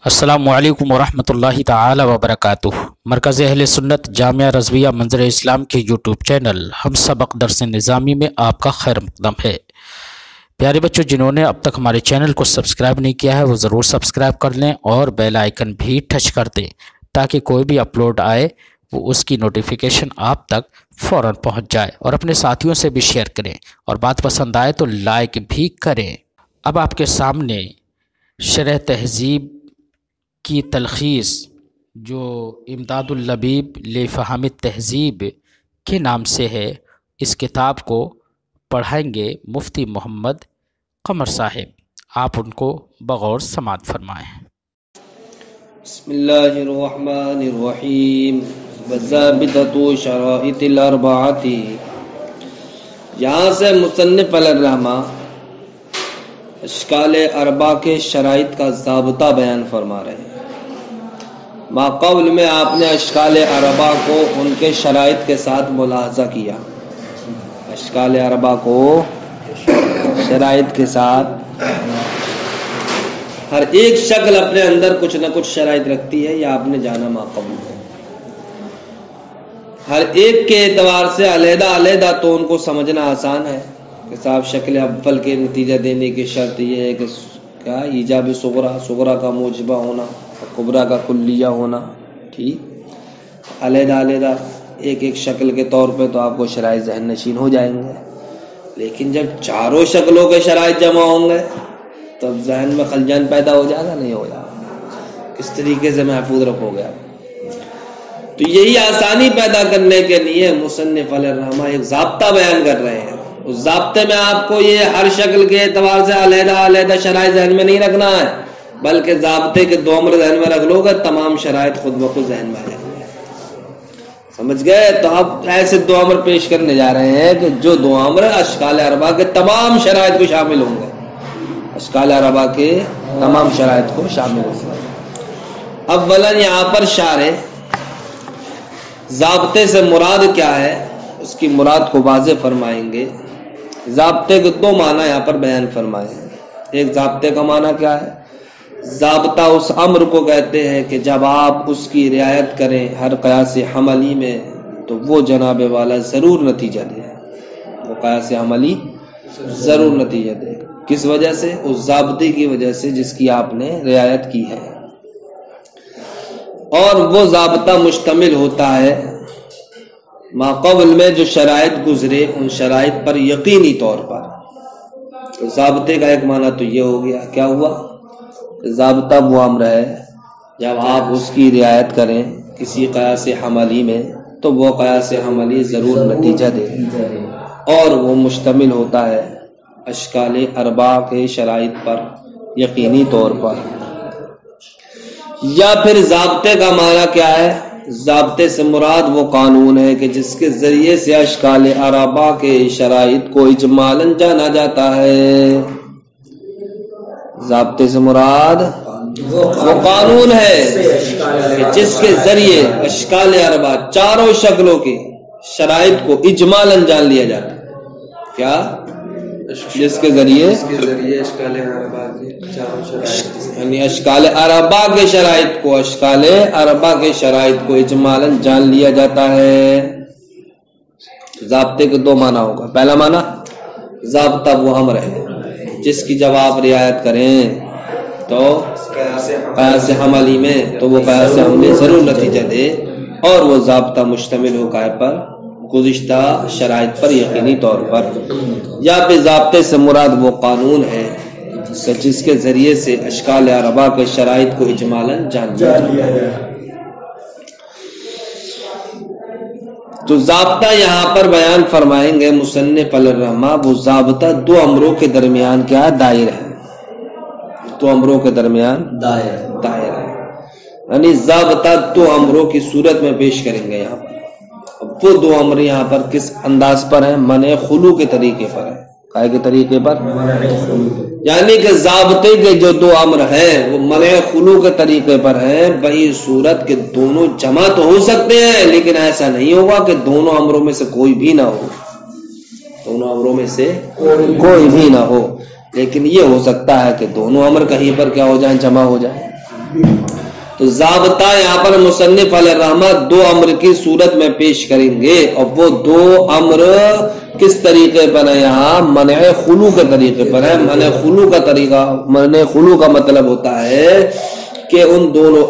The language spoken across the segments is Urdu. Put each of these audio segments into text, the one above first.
السلام علیکم ورحمۃ اللہ تعالی وبرکاتہ۔ مرکز اہل سنت جامعہ رضویہ منظر اسلام کے یوٹیوب چینل ہم سبق درس نظامی میں آپ کا خیر مقدم ہے۔ پیارے بچوں، جنہوں نے اب تک ہمارے چینل کو سبسکرائب نہیں کیا ہے وہ ضرور سبسکرائب کر لیں اور بیل آئیکن بھی ٹچ کر دیں تاکہ کوئی بھی اپلوڈ آئے وہ اس کی نوٹیفیکیشن آپ تک فوراً پہنچ جائے، اور اپنے ساتھیوں سے بھی شیئر کریں، اور بات پسند آئے تو لائک بھی کریں۔ اب آپ کے سامنے شرح تہذیب کی تلخیص جو امداد اللبیب لفہم التہذیب کے نام سے ہے، اس کتاب کو پڑھائیں گے مفتی محمد قمر صاحب۔ آپ ان کو بغور سماعت فرمائیں۔ بسم اللہ الرحمن الرحیم۔ والضابطۃ شرائط الاربعۃ، یہاں سے مصنف علیہ الرحمہ اشکال اربع کے شرائط کا ضابطہ بیان فرما رہے ہیں۔ ما قبل میں آپ نے اشکال اربع کو ان کے شرائط کے ساتھ ملاحظہ کیا، اشکال اربع کو شرائط کے ساتھ، ہر ایک شکل اپنے اندر کچھ نہ کچھ شرائط رکھتی ہے، یہ آپ نے جانا ما قبل میں۔ ہر ایک کے اعتبار سے علیحدہ علیحدہ تو ان کو سمجھنا آسان ہے کہ صاحب شکل اول کے نتیجہ دینے کی شرط یہ ہے کہ کیا ایجاب صغرا کا موجبہ ہونا اور کبرا کا کلیہ ہونا، ٹھیک، علیحدہ علیحدہ ایک ایک شکل کے طور پہ تو آپ کو شرائط ذہن نشین ہو جائیں گے، لیکن جب چاروں شکلوں کے شرائط جمع ہوں گے تو ذہن میں خلجان پیدا ہو جائے گا، نہیں ہو جائے گا، کس طریقے سے محفوظ رکھو گے آپ۔ تو یہی آسانی پیدا کرنے کے لیے مصنف علیہ الرحمہ ایک ضابطہ بیان کر رہے ہیں۔ اس ضابطے میں آپ کو یہ ہر شکل کے اعتبار سے علیحدہ علیحدہ شرائط ذہن میں نہیں رکھنا ہے، بلکہ ضابطے کے دو امر ذہن میں رکھ لو گے، تمام شرائط خود بخود ذہن میں آ جائیں گے۔ سمجھ گئے؟ تو اب ایسے دو امر پیش کرنے جا رہے ہیں کہ جو دو امر اشکال اربع کے تمام شرائط کو شامل ہوں گے، اشکال اربع کے تمام شرائط کو شامل ہوں گے۔ اولاً یہاں پر شارح ضابطے سے مراد کیا ہے اس کی مراد کو واضح فرمائیں گے۔ ضابطے کے دو معنی یہاں پر بیان فرمائے ہیں۔ ایک ضابطے کا معنی کیا ہے؟ ضابطہ اس امر کو کہتے ہیں کہ جب آپ اس کی رعایت کریں ہر قیاس حملی میں تو وہ جناب والا ضرور نتیجہ دے، وہ قیاس حملی ضرور نتیجہ دے۔ کس وجہ سے؟ اس ضابطے کی وجہ سے جس کی آپ نے رعایت کی ہے، اور وہ ضابطہ مشتمل ہوتا ہے ما قبل میں جو شرائط گزرے ان شرائط پر یقینی طور پر۔ تو ضابطے کا ایک معنی تو یہ ہو گیا، کیا ہوا؟ ضابطہ وہ امر ہے جب آپ اس کی رعایت کریں کسی قیاس حملی میں تو وہ قیاس حملی ضرور نتیجہ دے، اور وہ مشتمل ہوتا ہے اشکال اربع کے شرائط پر یقینی طور پر۔ یا پھر ضابطے کا معنی کیا ہے؟ ضابطے سے مراد وہ قانون ہے کہ جس کے ذریعے سے اشکال اربع کے شرائط کو اجمالاً جانا جاتا ہے۔ ضابطے سے مراد وہ قانون ہے کہ جس کے ذریعے اشکال اربع چاروں شکلوں کی شرائط کو اجمالاً جان لیا جاتا ہے۔ کیا؟ جس کے ذریعے یعنی اشکال اربع کے شرائط کو، اشکال اربع کے شرائط کو اجمالاً جان لیا جاتا ہے۔ ضابطے کے دو معنی ہوگا۔ پہلا معنی ضابطہ وہ امر ہے جس کی جب آپ رعایت کریں تو قیاس حملی میں تو وہ قیاس حملی ضرور نتیجہ دے، اور وہ ضابطہ مشتمل ہو کائے پر گزشتہ شرائط پر یقینی طور پر۔ یا پھر ضابطے سے مراد وہ قانون ہے کہ جس کے ذریعے سے اشکال اربع کے شرائط کو اجمالاً جان لیا جائے۔ تو ضابطہ یہاں پر بیان فرمائیں گے مصنف علیہ الرحمہ، وہ ضابطہ دو امروں کے درمیان کیا دائر ہے، دو امروں کے درمیان دائر ہے، یعنی ضابطہ دو امروں کی صورت میں پیش کریں گے یہاں پر۔ وہ دو امر یہاں پر کس انداز پر ہیں؟ منع خلو کے طریقے پر ہے۔ کائے کے طریقے پر؟ یعنی کہ ضابطے کے جو دو امر ہیں وہ منع خلو کے طریقے پر ہیں۔ وہی صورت کے دونوں جمع تو ہو سکتے ہیں، لیکن ایسا نہیں ہوگا کہ دونوں امروں میں سے کوئی بھی نہ ہو، دونوں امروں میں سے کوئی بھی نہ ہو، لیکن یہ ہو سکتا ہے کہ دونوں امر کہیں پر کیا ہو جائیں؟ جمع ہو جائیں۔ تو ضابطہ یہاں پر مصنف علیہ الرحمہ دو امر کی صورت میں پیش کریں گے، اور وہ دو امر کس طریقے پر ہے؟ یہاں منع خلو کے طریقے پر ہے۔ منع خلو کا طریقہ، منع خلو کا مطلب ہوتا ہے کہ ان دونوں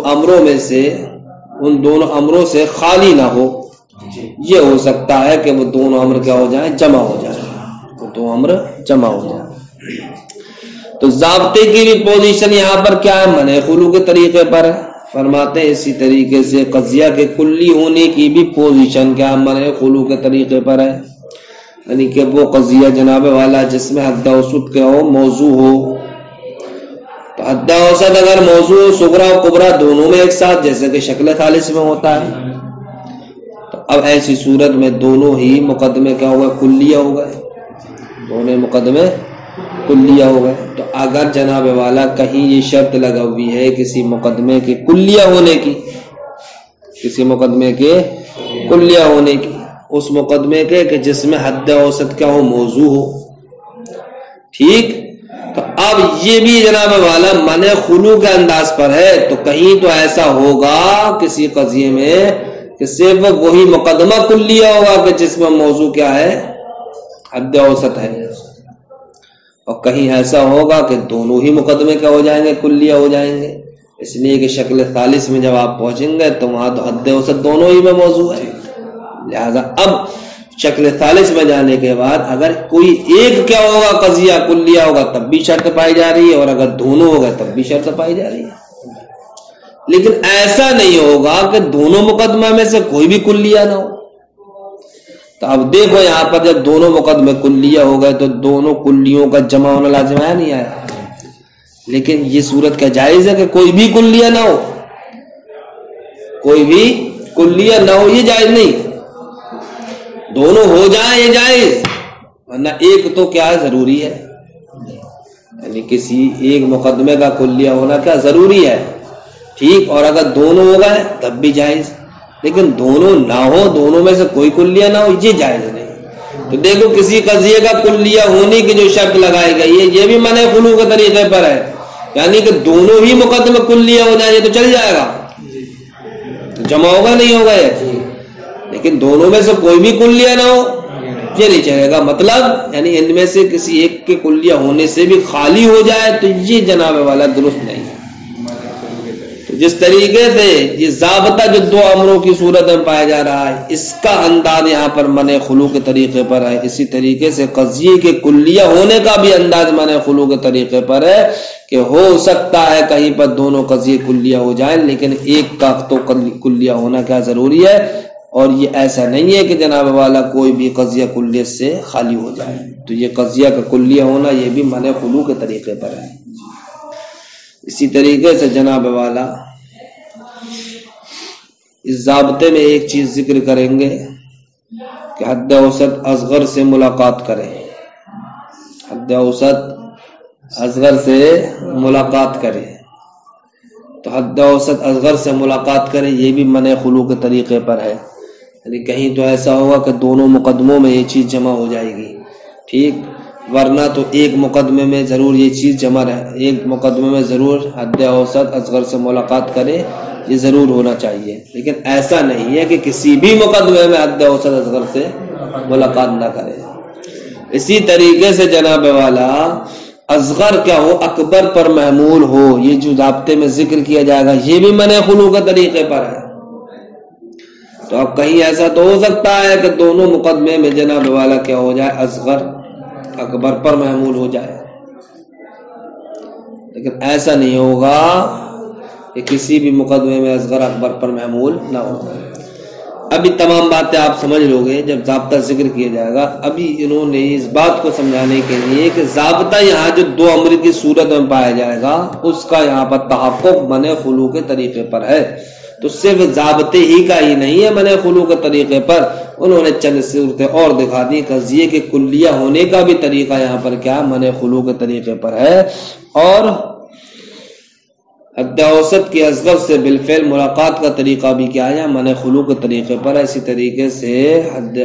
امروں سے خالی نہ ہو۔ یہ ہو سکتا ہے کہ وہ دونوں امر کیا ہو جائیں؟ جمع ہو جائیں، وہ دو امر جمع ہو جائیں۔ تو ضابطے کی بھی پوزیشن یہاں پر کیا ہے؟ منع خلو کے طریقے پر ہے۔ فرماتے ہیں اسی طریقے سے قضیہ کے کلی ہونے کی بھی پوزیشن کیا منع خلو کے طریقے پر ہے، یعنی کہ وہ قضیہ جناب والا جس میں حد اوسط کیا ہو؟ موضوع ہو۔ تو حد اوسط اگر موضوع صغرا و کبرا دونوں میں ایک ساتھ، جیسے کہ شکل ثالث میں ہوتا ہے، تو اب ایسی صورت میں دونوں ہی مقدمے کیا ہو گئے؟ کلیہ ہو گئے، دونوں مقدمے کلیہ ہو گئے۔ تو اگر جناب والا کہیں یہ شرط لگا ہوئی ہے کسی مقدمے کے کلیہ ہونے کی، کسی مقدمے کے کلیہ ہونے کی، اس مقدمے کے کہ جس میں حد اوسط کیا ہو؟ موضوع ہو، ٹھیک، تو اب یہ بھی جناب والا منع خلو کے انداز پر ہے۔ تو کہیں تو ایسا ہوگا کسی قضیے میں کہ صرف وہی مقدمہ کلیہ ہوگا کہ جس میں موضوع کیا ہے؟ حد اوسط ہے، اور کہیں ایسا ہوگا کہ دونوں ہی مقدمے کیا ہو جائیں گے؟ کلیہ ہو جائیں گے۔ اس لیے کہ شکل ثالث میں جب آپ پہنچیں گے تو وہاں تو حد اوسط دونوں ہی میں موضوع ہے، لہذا اب شکل ثالث میں جانے کے بعد اگر کوئی ایک کیا ہوگا؟ قضیہ کلیہ ہوگا تب بھی شرط پائی جا رہی ہے، اور اگر دونوں ہوگا تب بھی شرط پائی جا رہی ہے۔ لیکن ایسا نہیں ہوگا کہ دونوں مقدمہ میں سے کوئی بھی کلیہ نہ ہو۔ تو اب دیکھو یہاں پر جب دونوں مقدمے کلیہ ہو گئے تو دونوں کلیوں کا جمع ہونا لازم ہے نہیں آیا؟ لیکن یہ صورت کیا جائز ہے کہ کوئی بھی کلیہ نہ ہو؟ کوئی بھی کلیہ نہ ہو یہ جائز نہیں، دونوں ہو جائیں یہ جائز، ورنہ ایک تو کیا ضروری ہے، یعنی کسی ایک مقدمے کا کلیہ ہونا کیا ضروری ہے، ٹھیک، اور اگر دونوں ہو گئے تب بھی جائز، لیکن دونوں نہ ہو، دونوں میں سے کوئی کلیہ نہ ہو یہ جائز نہیں۔ تو دیکھو کسی قضیے کا کلیہ ہونے کی جو شرط لگائی گئی ہے یہ بھی منع خلو کے طریقے پر ہے، یعنی کہ دونوں ہی مقدمے کلیہ ہو جائیں تو چل جائے گا، جمع ہوگا نہیں ہوگا یہ، لیکن دونوں میں سے کوئی بھی کلیہ نہ ہو یہ نہیں چلے گا۔ مطلب یعنی ان میں سے کسی ایک کے کلیہ ہونے سے بھی خالی ہو جائے تو یہ جناب والا درست نہیں ہے۔ تو جس طریقے سے یہ ضابطہ جو دو امروں کی صورت میں پایا جا رہا ہے اس کا انداز یہاں پر منع خلو کے طریقے پر ہے، اسی طریقے سے قضیے کے کلیہ ہونے کا بھی انداز منع خلو کے طریقے پر ہے کہ ہو سکتا ہے کہیں پر دونوں قضیے کلیہ ہو جائیں لیکن ایک کا تو کلیہ ہونا کیا ضروری ہے، اور یہ ایسا نہیں ہے کہ جناب والا کوئی بھی قضیہ کلیہ سے خالی ہو جائے۔ تو یہ قضیہ کا کلیہ ہونا یہ بھی منع خلو کے طریقے پر ہے۔ اسی طریقے سے جناب والا اس ضابطے میں ایک چیز ذکر کریں گے کہ حد اوسط اصغر سے ملاقات کریں، حد اوسط اصغر سے ملاقات کریں، تو حد اوسط اصغر سے ملاقات کریں یہ بھی منع خلو کے طریقے پر ہے، یعنی کہیں تو ایسا ہوگا کہ دونوں مقدموں میں یہ چیز جمع ہو جائے گی، ٹھیک، ورنہ تو ایک مقدمے میں ضرور یہ چیز جمع رہے، ایک مقدمے میں ضرور حد اوسط اصغر سے ملاقات کرے یہ ضرور ہونا چاہیے، لیکن ایسا نہیں ہے کہ کسی بھی مقدمے میں حد اوسط اصغر سے ملاقات نہ کرے۔ اسی طریقے سے جناب والا اصغر کیا ہو؟ اکبر پر محمول ہو، یہ جو ضابطے میں ذکر کیا جائے گا یہ بھی منع خلو کے طریقے پر ہے۔ تو اب کہیں ایسا تو ہو سکتا ہے کہ دونوں مقدمے میں جناب والا کیا ہو جائے؟ اصغر اکبر پر محمول ہو جائے، لیکن ایسا نہیں ہوگا کہ کسی بھی مقدمے میں اصغر اکبر پر محمول نہ ہو۔ ابھی تمام باتیں آپ سمجھ لو گے جب ضابطہ ذکر کیا جائے گا۔ ابھی انہوں نے اس بات کو سمجھانے کے لیے کہ ضابطہ یہاں جو دو امر کی صورت میں پایا جائے گا اس کا یہاں پر تحقق منع خلو کے طریقے پر ہے، تو صرف ضابطے ہی کا ہی نہیں ہے منع خلو کے طریقے پر، انہوں نے چند صورتیں اور دکھا دی، قضیے کے کلیہ ہونے کا بھی طریقہ یہاں پر کیا منع خلو کے طریقے پر ہے، اور حد اوسط کے اصغر سے بالفعل ملاقات کا طریقہ بھی کیا ہے منع خلو کے طریقے پر ہے۔ اسی طریقے سے حد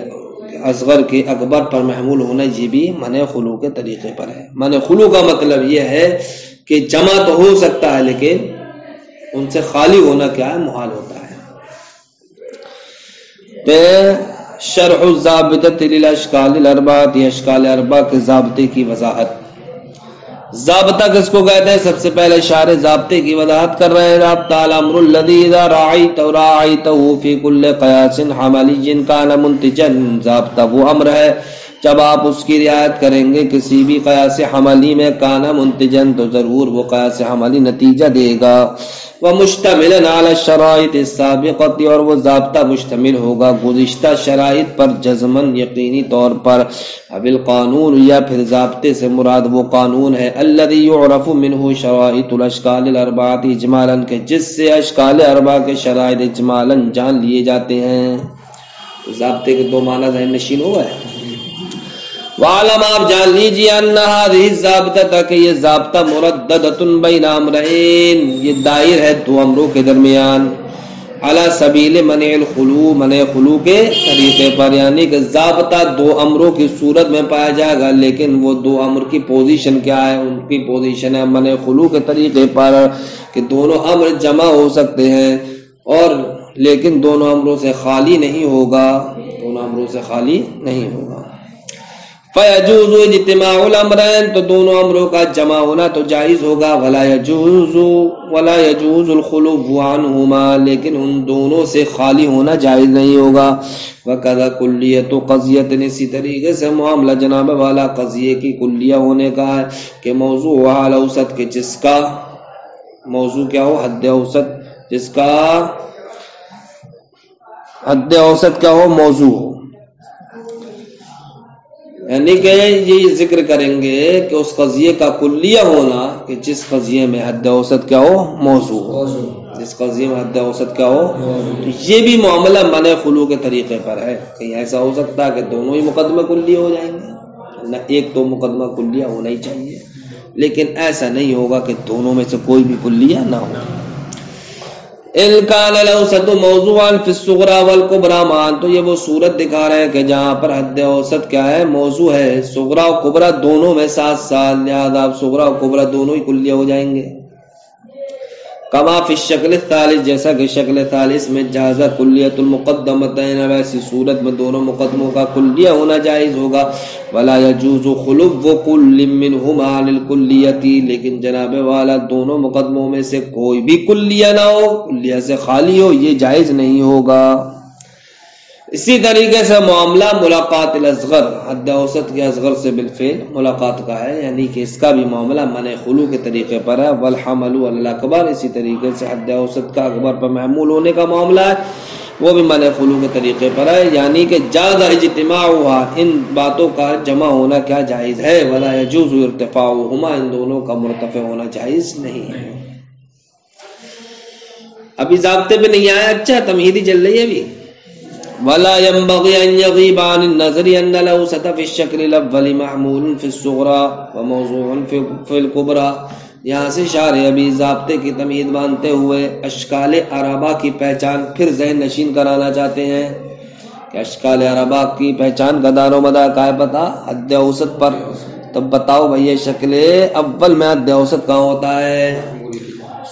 اصغر کے اکبر پر محمول ہونا یہ بھی منع خلو کے طریقے پر ہے۔ منع خلو کا مطلب یہ ہے کہ جمع تو ہو سکتا ہے لیکن ان سے خالی ہونا کیا ہے؟ محال ہوتا ہے۔ شرح الضابطۃ للاشکال الاربعۃ، یہ اشکال اربعہ کے ضابطے کی وضاحت۔ ضابطہ کس کو کہتے ہیں؟ سب سے پہلے شارح ضابطے کی وضاحت کر رہے ہیں۔ ضابطہ الامر الذی اذا راعیتہ فی کل قیاس حملی کان منتجا، ضابطہ وہ امر ہے جب آپ اس کی رعایت کریں گے کسی بھی قیاس حملی میں، کانا منتجن تو ضرور وہ قیاس حملی نتیجہ دے گا، ومشتملا علی الشرائط السابقۃ، اور وہ ضابطہ مشتمل ہوگا گزشتہ شرائط پر جزمن یقینی طور پر، اب القانون یا پھر ضابطے سے مراد وہ قانون ہے الذی یعرف منہ شرائط الاشکال الاربعۃ اجمالا، کہ جس سے اشکال اربعہ کے شرائط اجمالا جان لیے جاتے ہیں۔ ضابطے کے دو معنی ذہن نشین ہوا ہے۔ وعلم، آپ جان لیجیے، ان هذه الضابطہ، کہ یہ ضابطہ مرددۃ بین امرین، یہ دائر ہے دو امروں کے درمیان، علی سبیل منع الخلو، منع خلو کے طریقے پر، یعنی کہ ضابطہ دو امروں کی صورت میں پایا جائے گا، لیکن وہ دو امر کی پوزیشن کیا ہے؟ ان کی پوزیشن ہے منع خلو کے طریقے پر، کہ دونوں امر جمع ہو سکتے ہیں اور لیکن دونوں امروں سے خالی نہیں ہوگا، دونوں امروں سے خالی نہیں ہوگا۔ فَيَجُوزُ اجتماع الامرین، تو دونوں امروں کا جمع ہونا تو جائز ہوگا، وَلَا يَجُوزُ الخلو عنہما، لیکن ان دونوں سے خالی ہونا جائز نہیں ہوگا۔ وَكَذَا كُلِّيَّةُ قَضِيَّةٍ، اسی طریقے سے معاملہ جناب والا قضیے کی کلیہ ہونے کا ہے، کہ موضوع حال اوسط، کہ جس کا موضوع کیا ہو؟ حد اوسط، جس کا حد اوسط کیا ہو؟ موضوع ہو، یعنی کہ یہ ذکر کریں گے کہ اس قضیے کا کلیہ ہونا، کہ جس قضیے میں حد اوسط کیا ہو؟ موضوع ہو، جس قضیے میں حد اوسط کیا ہو؟ تو یہ بھی معاملہ منع خلو کے طریقے پر ہے۔ کہیں ایسا ہو سکتا ہے کہ دونوں ہی مقدمہ کلیہ ہو جائیں گے، نہ ایک تو مقدمہ کلیہ ہونا ہی چاہیے، لیکن ایسا نہیں ہوگا کہ دونوں میں سے کوئی بھی کلیہ نہ ہو۔ ان کان الاوسط موضوعا فی الصغرى والکبریٰ معا، تو یہ وہ صورت دکھا رہے ہیں کہ جہاں پر حد اوسط کیا ہے؟ موضوع ہے، صغرا و کبریٰ دونوں میں ساتھ ساتھ، لہذا صغرا و کبریٰ دونوں ہی کلیہ ہو جائیں گے۔ کما فی الشکل الثالث، جیسا کہ شکل ثالث میں جازہ کلیۃ المقدمتین، ویسی صورت میں دونوں مقدموں کا کلیہ ہونا جائز ہوگا۔ ولا یجوز خلو کل منہما عن الکلیۃ، لیکن جناب والا دونوں مقدموں میں سے کوئی بھی کلیہ نہ ہو، کلیہ سے خالی ہو، یہ جائز نہیں ہوگا۔ اسی طریقے سے معاملہ ملاقات الاصغر، حد اوسط کے اصغر سے بالفعل ملاقات کا ہے، یعنی کہ اس کا بھی معاملہ منع خلو کے طریقے پر ہے۔ والحمل علی الاکبر، اسی طریقے سے حد اوسط کا اکبر پر محمول ہونے کا معاملہ ہے، وہ بھی منع خلو کے طریقے پر ہے، یعنی کہ جاز اجتماعها، ان باتوں کا جمع ہونا کیا جائز ہے۔ ولا یجوز ارتفاعهما، ان دونوں کا مرتفع ہونا جائز نہیں ہے۔ ابھی ضابطے پہ نہیں آیا، اچھا تمہیدی چل رہی ہے ابھی۔ ولا ينبغي ان يغيب عن النظر ان الاوسط في الشكل الاول محمول في الصغرى وموضوع في الكبرى، یہاں سے شارح ابھی ضابطے کی تمہید مانتے ہوئے اشکال اربعہ کی پہچان پھر ذہن نشین کرانا چاہتے ہیں، کہ اشکال اربعہ کی پہچان کا دار و مدار کا ہے پتہ؟ حد اوسط پر۔ تب بتاؤ بھئی شکل اول میں حد اوسط کہاں ہوتا ہے؟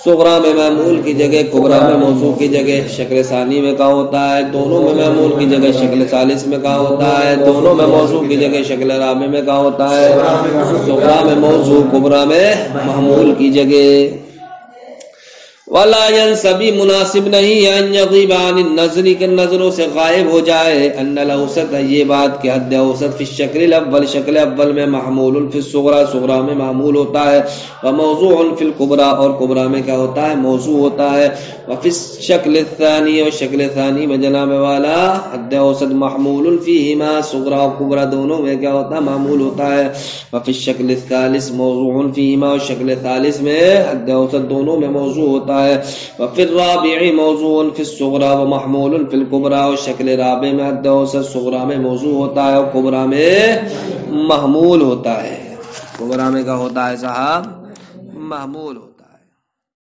صغرا میں معمول کی جگہ، کبریٰ میں موضوع کی جگہ۔ شکل ثانی میں کہاں ہوتا ہے؟ دونوں میں معمول کی جگہ۔ شکل ثالث میں کہاں ہوتا ہے؟ دونوں میں موضوع کی جگہ۔ شکل رابع میں کہاں ہوتا ہے؟ صغرا میں موضوع، کبریٰ میں معمول کی جگہ۔ ولا ينسبی، مناسب نہیں ہے، ان یغیب عن النظر، کہ نظروں سے غائب ہو جائے، ان الاوسط، یہ بات کہ حد اوسط فی الشکل الاول، شکل اول میں محمول فی الصغرى، صغرا میں محمول ہوتا ہے، وموضوع فی الکبریٰ، اور کبریٰ میں کیا ہوتا ہے؟ موضوع ہوتا ہے، وفی الشکل الثانی، اور شکل ثانی میں جناب والا حد اوسط محمول فیہما، صغرا و کبریٰ دونوں میں کیا ہوتا ہے؟ محمول ہوتا ہے، وفی الشکل الثالث موضوع فیہما، اور شکل ثالث میں حد اوسط دونوں میں موضوع ہوتا ہے، وفی الرابع موضوع فی الصغرى ومحمول فی الکبریٰ، اور شکل رابع میں حد اوسط صغرا میں موضوع ہوتا ہے اور کبریٰ میں محمول ہوتا ہے۔ کبریٰ میں کیا ہوتا ہے صاحب؟ محمول ہوتا ہے۔